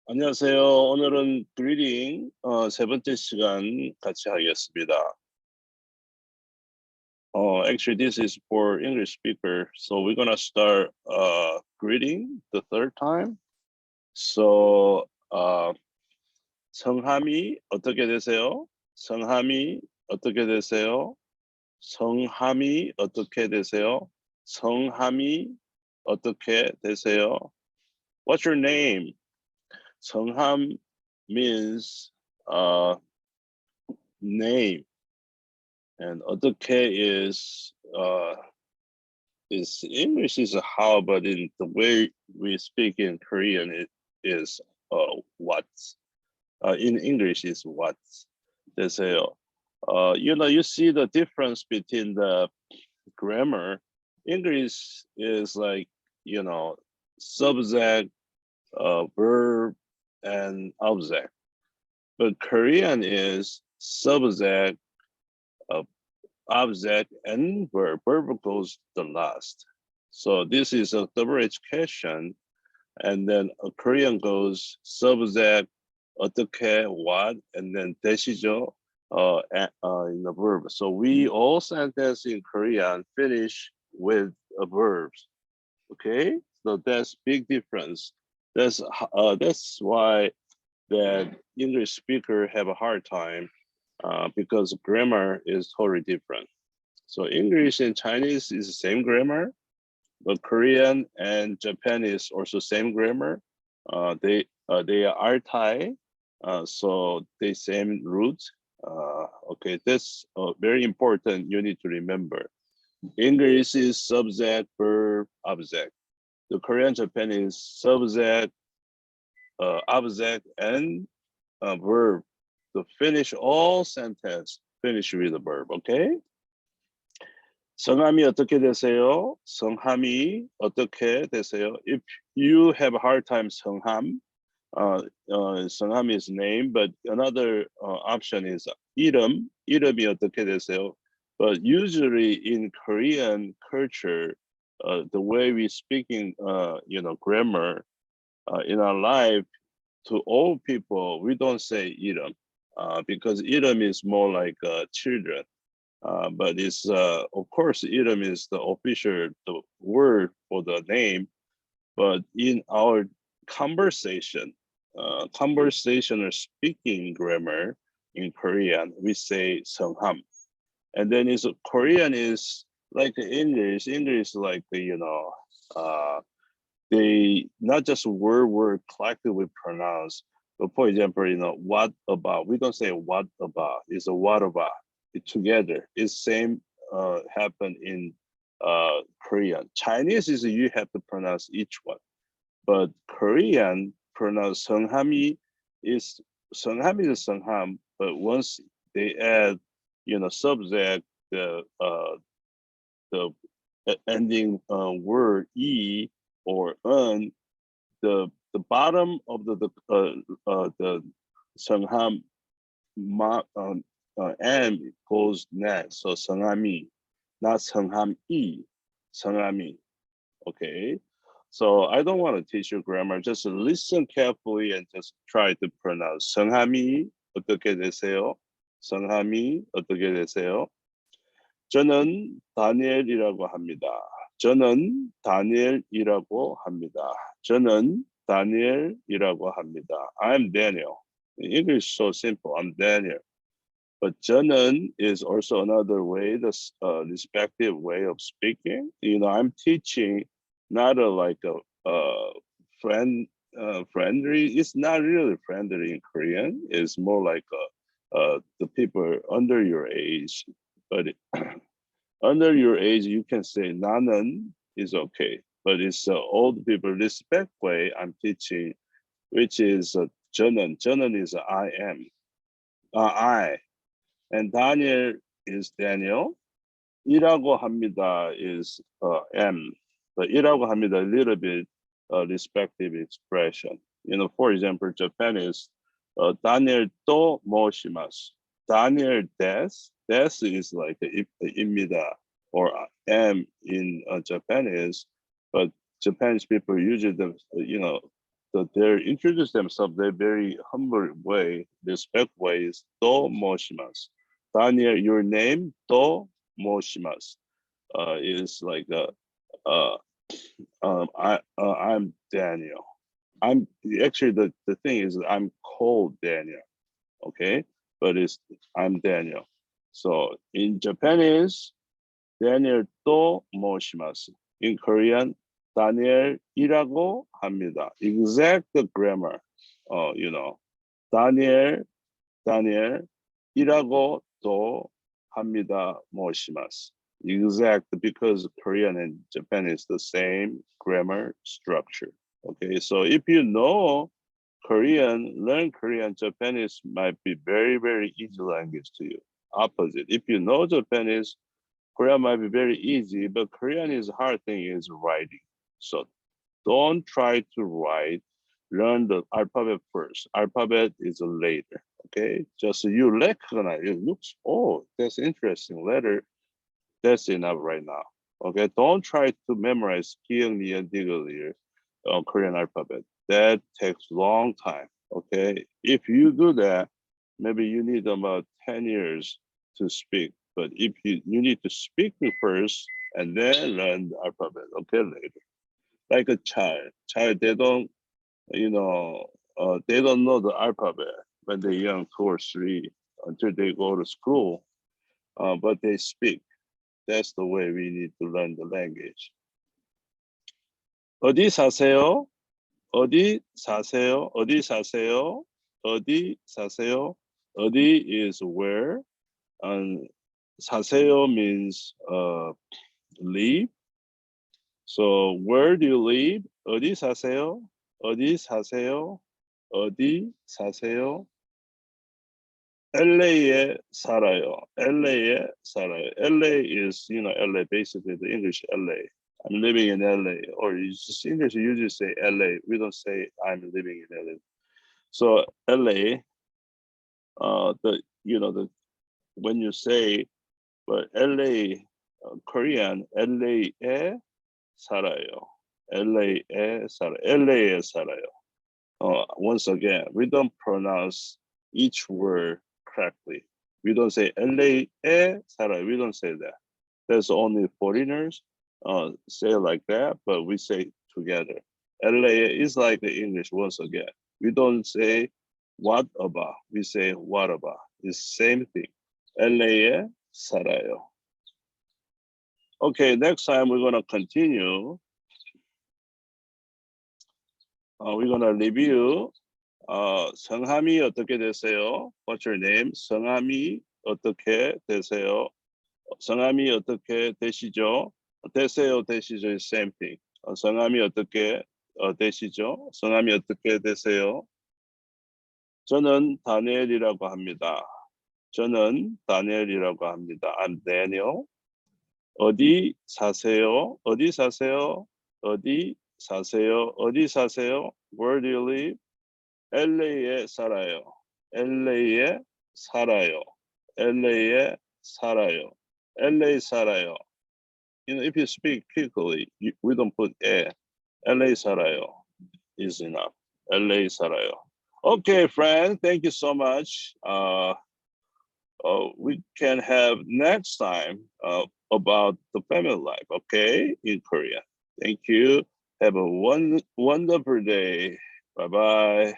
안녕하세요. 오늘은 greeting 세 번째 시간 같이 하겠습니다. Actually, this is for English speaker, so we're gonna start greeting the third time. So 성함이 어떻게 되세요? 성함이 어떻게 되세요? 성함이 어떻게 되세요? 성함이 어떻게 되세요? What's your name? 성함 means name, and 어떻게 is English is how, but in the way we speak in Korean, it is what. In English is what. 되세요. You see the difference between the grammar. English is like, subject, verb, and object. But Korean is subject, object, and verb. Verb goes the last. So this is a double education. And then a Korean goes subject, 어떻게, what, and then 되시죠 in the verb. So we all sentences in Korean finish with a verb. Okay, so that's big difference. That's why that English speaker have a hard time because grammar is totally different. So English and Chinese is the same grammar, but Korean and Japanese also same grammar. They are Thai, so they same root. Okay, that's very important. You need to remember. English is subject, verb, object. The Korean, Japanese subject, object, and verb. To finish all sentence, finish with the verb. Okay. 성함이 어떻게 되세요? 성함이 어떻게 되세요? If you have a hard time 성함, 성함 is name, but another option is 이름. 이름이 어떻게 되세요? But usually in Korean culture, the way we speaking, grammar in our life, to all people, we don't say 이름 because 이름 is more like children. But it's of course idiom is the official word for the name, but in our conversational speaking grammar in Korean, we say 성함. And then is Korean is like English. English like they not just word collectively pronounce, but for example, what about? We don't say what about. It's a what about. Together. It's same happen in Korean. Chinese is you have to pronounce each one, but Korean pronounce 성함이 is 성함, but once they add subject the ending word e or un, the bottom of the 성함 M goes next, so 성함이, not 성함이, 성함이. Okay, so I don't want to teach you grammar. Just listen carefully and just try to pronounce. 성함이 어떻게 되세요? 성함이 어떻게 되세요? 저는 다니엘이라고 합니다. 저는 다니엘이라고 합니다. 저는 다니엘이라고 합니다. I'm Daniel. In English, so simple. I'm Daniel. But 저는 is also another way, the respective way of speaking. I'm teaching not like a friendly. It's not really friendly in Korean. It's more like the people under your age. But under your age, you can say 나는 is okay. But it's old people respect way I'm teaching, which is 저는. 저는 is I am. I. And Daniel is Daniel. 이라고 합니다 is M. But 이라고 합니다 a little bit respective expression. For example, Japanese Daniel 또 모시마스. Daniel des. Des is like 입니다 or M in Japanese, but Japanese people usually they introduce themselves in a very humble way, respect way is to moshimasu. Daniel, your name to moshimasu is like I'm Daniel. I'm actually the thing is I'm called Daniel, okay? But I'm Daniel. So in Japanese, Daniel to moshimasu. In Korean, Daniel이라고 합니다. Exact grammar. You know, Daniel이라고 또 합니다. 모시마스. Exact because Korean and Japanese the same grammar structure. Okay, so if you know Korean, learn Korean, Japanese might be very, very easy language to you. Opposite. If you know Japanese, Korean might be very easy, but Korean is hard thing is writing. So don't try to write. Learn the alphabet first. Alphabet is later. Okay, just you recognize it looks, oh, that's interesting letter. That's enough right now. Okay, don't try to memorize Kyungni Digalier Korean alphabet. That takes long time. Okay, if you do that, maybe you need about 10 years to speak. But if you need to speak first and then learn the alphabet, okay, later. Like a child, they don't, you know, they don't know the alphabet when they're young, 2 or 3, until they go to school, but they speak. That's the way we need to learn the language. 어디 사세요? 어디 사세요? 어디 사세요? 어디 사세요? 어디 is where, and 사세요 means live. So where do you live? 어디 사세요? 어디 사세요? 어디 사세요? LA에 살아요. LA에 살아요. LA is, you know, LA, basically the English LA. I'm living in LA, or you just English, you just say LA. We don't say I'm living in LA. So LA, when you say, but LA, Korean, LA에 살아요. LA에 살아요. LA에 살아요. Once again, we don't pronounce each word correctly. We don't say LA에 살아요. We don't say that. There's only foreigners say like that, but we say together. LA is like the English once again. We don't say what about, we say what about. It's same thing. LA에 살아요. Okay, next time we're gonna continue. We're gonna review 성함이 어떻게 되세요? What's your name? 성함이 어떻게 되세요? 성함이 어떻게 되시죠? 되세요, 되시죠 is same thing. 성함이 어떻게 되시죠? 성함이 어떻게 되세요? 저는 다니엘이라고 합니다. 저는 다니엘이라고 합니다. I'm Daniel. 어디 사세요? 어디 사세요? 어디 사세요? 어디 사세요? Where do you live? LA에 살아요. LA에 살아요. LA에 살아요. LA 살아요. You know, if you speak quickly, we don't put a. LA 살아요 is enough. LA 살아요. Okay, friend, thank you so much. We can have next time about the family life, okay, in Korea. Thank you. Have a wonderful day. Bye-bye.